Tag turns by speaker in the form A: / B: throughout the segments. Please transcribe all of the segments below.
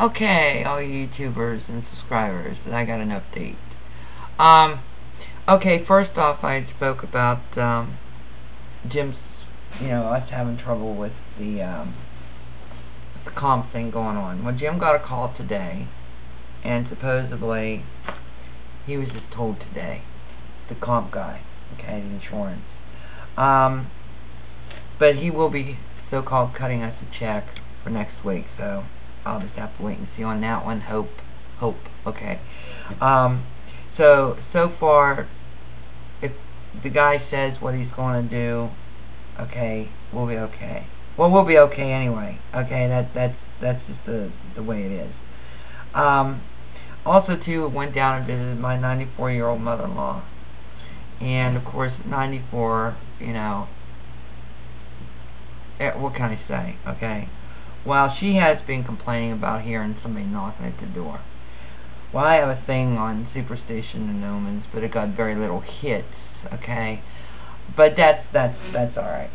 A: Okay, all you YouTubers and subscribers, I got an update. Okay, first off, I spoke about Jim's, us having trouble with the comp thing going on. Well, Jim got a call today, and supposedly he was just told today, the comp guy, okay, the insurance. But he will be so-called cutting us a check for next week, so I'll just have to wait and see on that one. Hope, okay. So far, if the guy says what he's going to do, okay, we'll be okay. Well, we'll be okay anyway. Okay, that's just the way it is. Also, too, went down and visited my 94-year-old mother-in-law, and of course, 94, what can I say? Okay. Well, she has been complaining about hearing somebody knocking at the door. Well, I have a thing on superstition and omens, but it got very little hits, okay? But that's all right.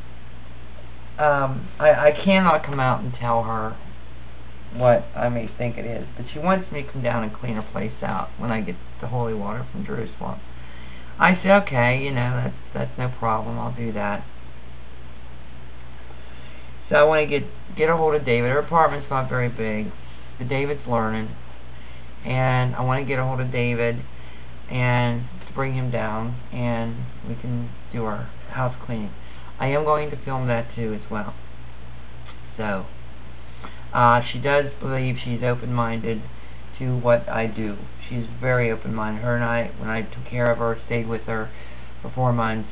A: I cannot come out and tell her what I may think it is, but she wants me to come down and clean her place out when I get the holy water from Jerusalem. I said, okay, that's no problem. I'll do that. So I want to get a hold of David. Her apartment's not very big, but David's learning, and I want to get a hold of David and to bring him down, and we can do our house cleaning. I am going to film that too as well. So she does believe she's open-minded to what I do. She's very open-minded. Her and I, when I took care of her, stayed with her for 4 months,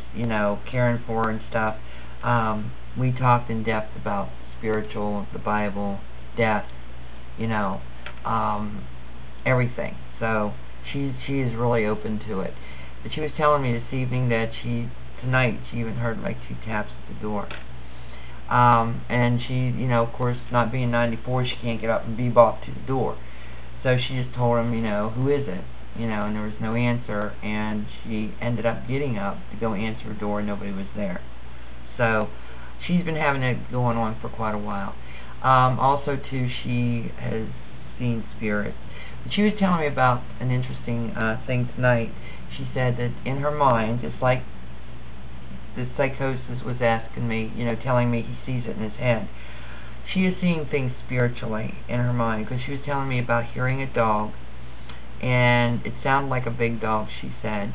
A: caring for her and stuff. We talked in depth about spiritual, the Bible, death, everything. So she is really open to it. But she was telling me this evening that tonight she even heard like 2 taps at the door. And she, of course, not being 94, she can't get up and bebop to the door. So she just told him, who is it? And there was no answer, and she ended up getting up to go answer the door, and nobody was there. So she's been having it going on for quite a while. Also, too, she has seen spirits. But she was telling me about an interesting thing tonight. She said that in her mind, it's like the psychosis was asking me, telling me he sees it in his head. She is seeing things spiritually in her mind, because she was telling me about hearing a dog, and it sounded like a big dog, she said,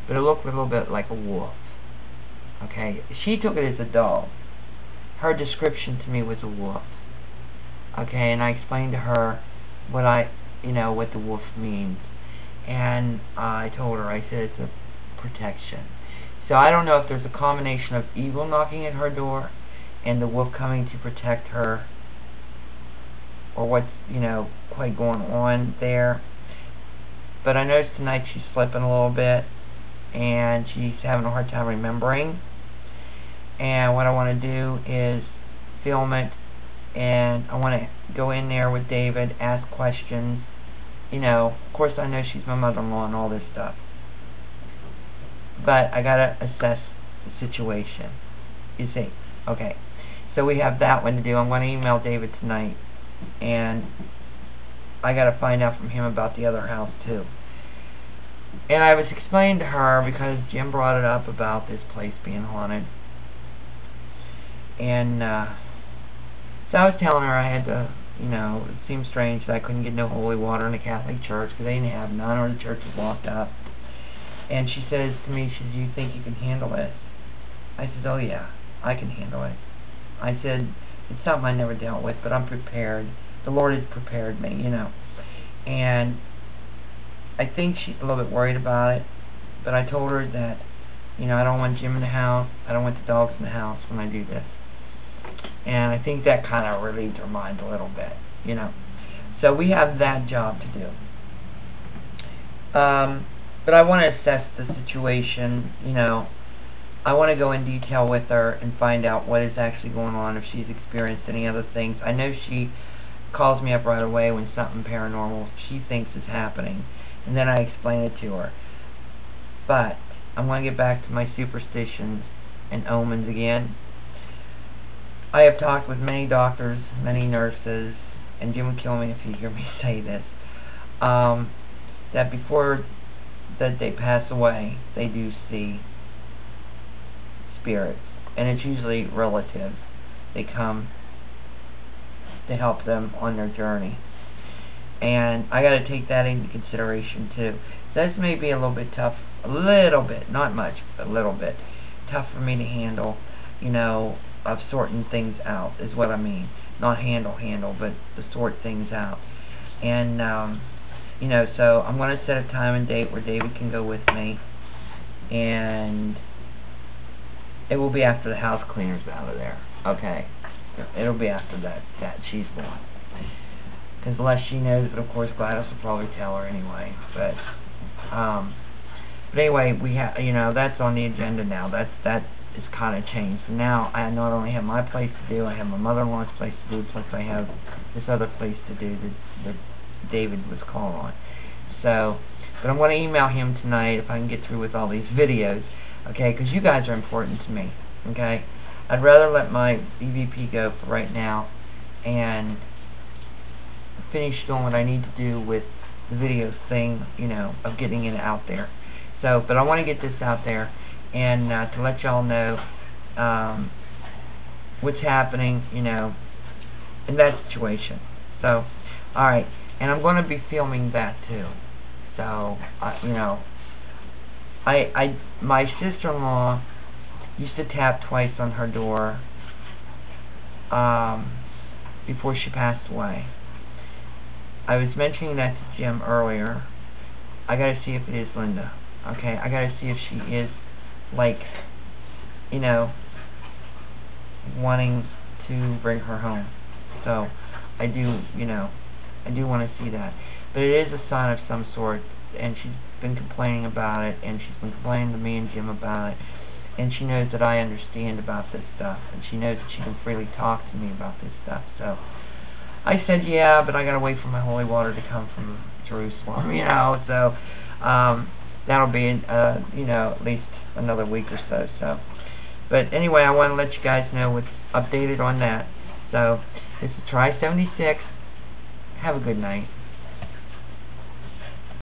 A: but it looked a little bit like a wolf. Okay, she took it as a dog. Her description to me was a wolf. Okay, and I explained to her what what the wolf means. And I told her, I said it's a protection. So I don't know if there's a combination of evil knocking at her door and the wolf coming to protect her, or what's, quite going on there. But I noticed tonight she's slipping a little bit, and she's having a hard time remembering. And what I want to do is film it, and I want to go in there with David, ask questions. Of course I know she's my mother-in-law and all this stuff, but I gotta assess the situation, you see. Okay, so we have that one to do. I'm going to email David tonight, and I gotta find out from him about the other house too. And I was explaining to her, because Jim brought it up about this place being haunted. And so I was telling her I had to, it seemed strange that I couldn't get no holy water in the Catholic Church, because they didn't have none, or the church was locked up. And she says to me, she says, "Do you think you can handle it?" I said, "Oh yeah, I can handle it." I said, "It's something I never dealt with, but I'm prepared. The Lord has prepared me, And I think she's a little bit worried about it, but I told her that, I don't want Jim in the house, I don't want the dogs in the house when I do this. And I think that kind of relieved her mind a little bit, So we have that job to do. But I want to assess the situation, I want to go in detail with her and find out what is actually going on, if she's experienced any other things. I know she calls me up right away when something paranormal she thinks is happening, and then I explain it to her. But I'm going to get back to my superstitions and omens again. I have talked with many doctors, many nurses, and Jim will kill me if you hear me say this, that before that they pass away, they do see spirits, and it's usually relatives. They come to help them on their journey, and I got to take that into consideration too. This may be a little bit tough, not much, but a little bit tough for me to handle, you know, of sorting things out is what I mean. Not handle, but to sort things out. And you know, so I'm going to set a time and date where David can go with me, and it will be after the house cleaner's out of there. Okay, it'll be after that she's gone. Because unless she knows, but of course Gladys will probably tell her anyway. But anyway, we have, you know, that's on the agenda now. That is kind of changed. So now I not only have my place to do, I have my mother-in-law's place to do, plus I have this other place to do that David was called on. So, but I'm going to email him tonight if I can get through with all these videos, okay? Because you guys are important to me, okay? I'd rather let my EVP go for right now and finish doing what I need to do with the video thing, you know, of getting it out there. So, but I want to get this out there and to let y'all know what's happening, you know, in that situation. So, alright, and I'm going to be filming that too. So, you know, my sister-in-law used to tap twice on her door before she passed away. I was mentioning that to Jim earlier. I gotta see if it is Linda. Okay, I gotta see if she is, like, you know, wanting to bring her home. So, I do, you know, I do want to see that. But it is a sign of some sort, and she's been complaining about it, and she's been complaining to me and Jim about it, and she knows that I understand about this stuff, and she knows that she can freely talk to me about this stuff. So, I said, yeah, but I gotta wait for my holy water to come from Jerusalem, you know, so, that'll be, you know, at least another week or so, so. But anyway, I want to let you guys know what's updated on that. So, this is Try 76. Have a good night.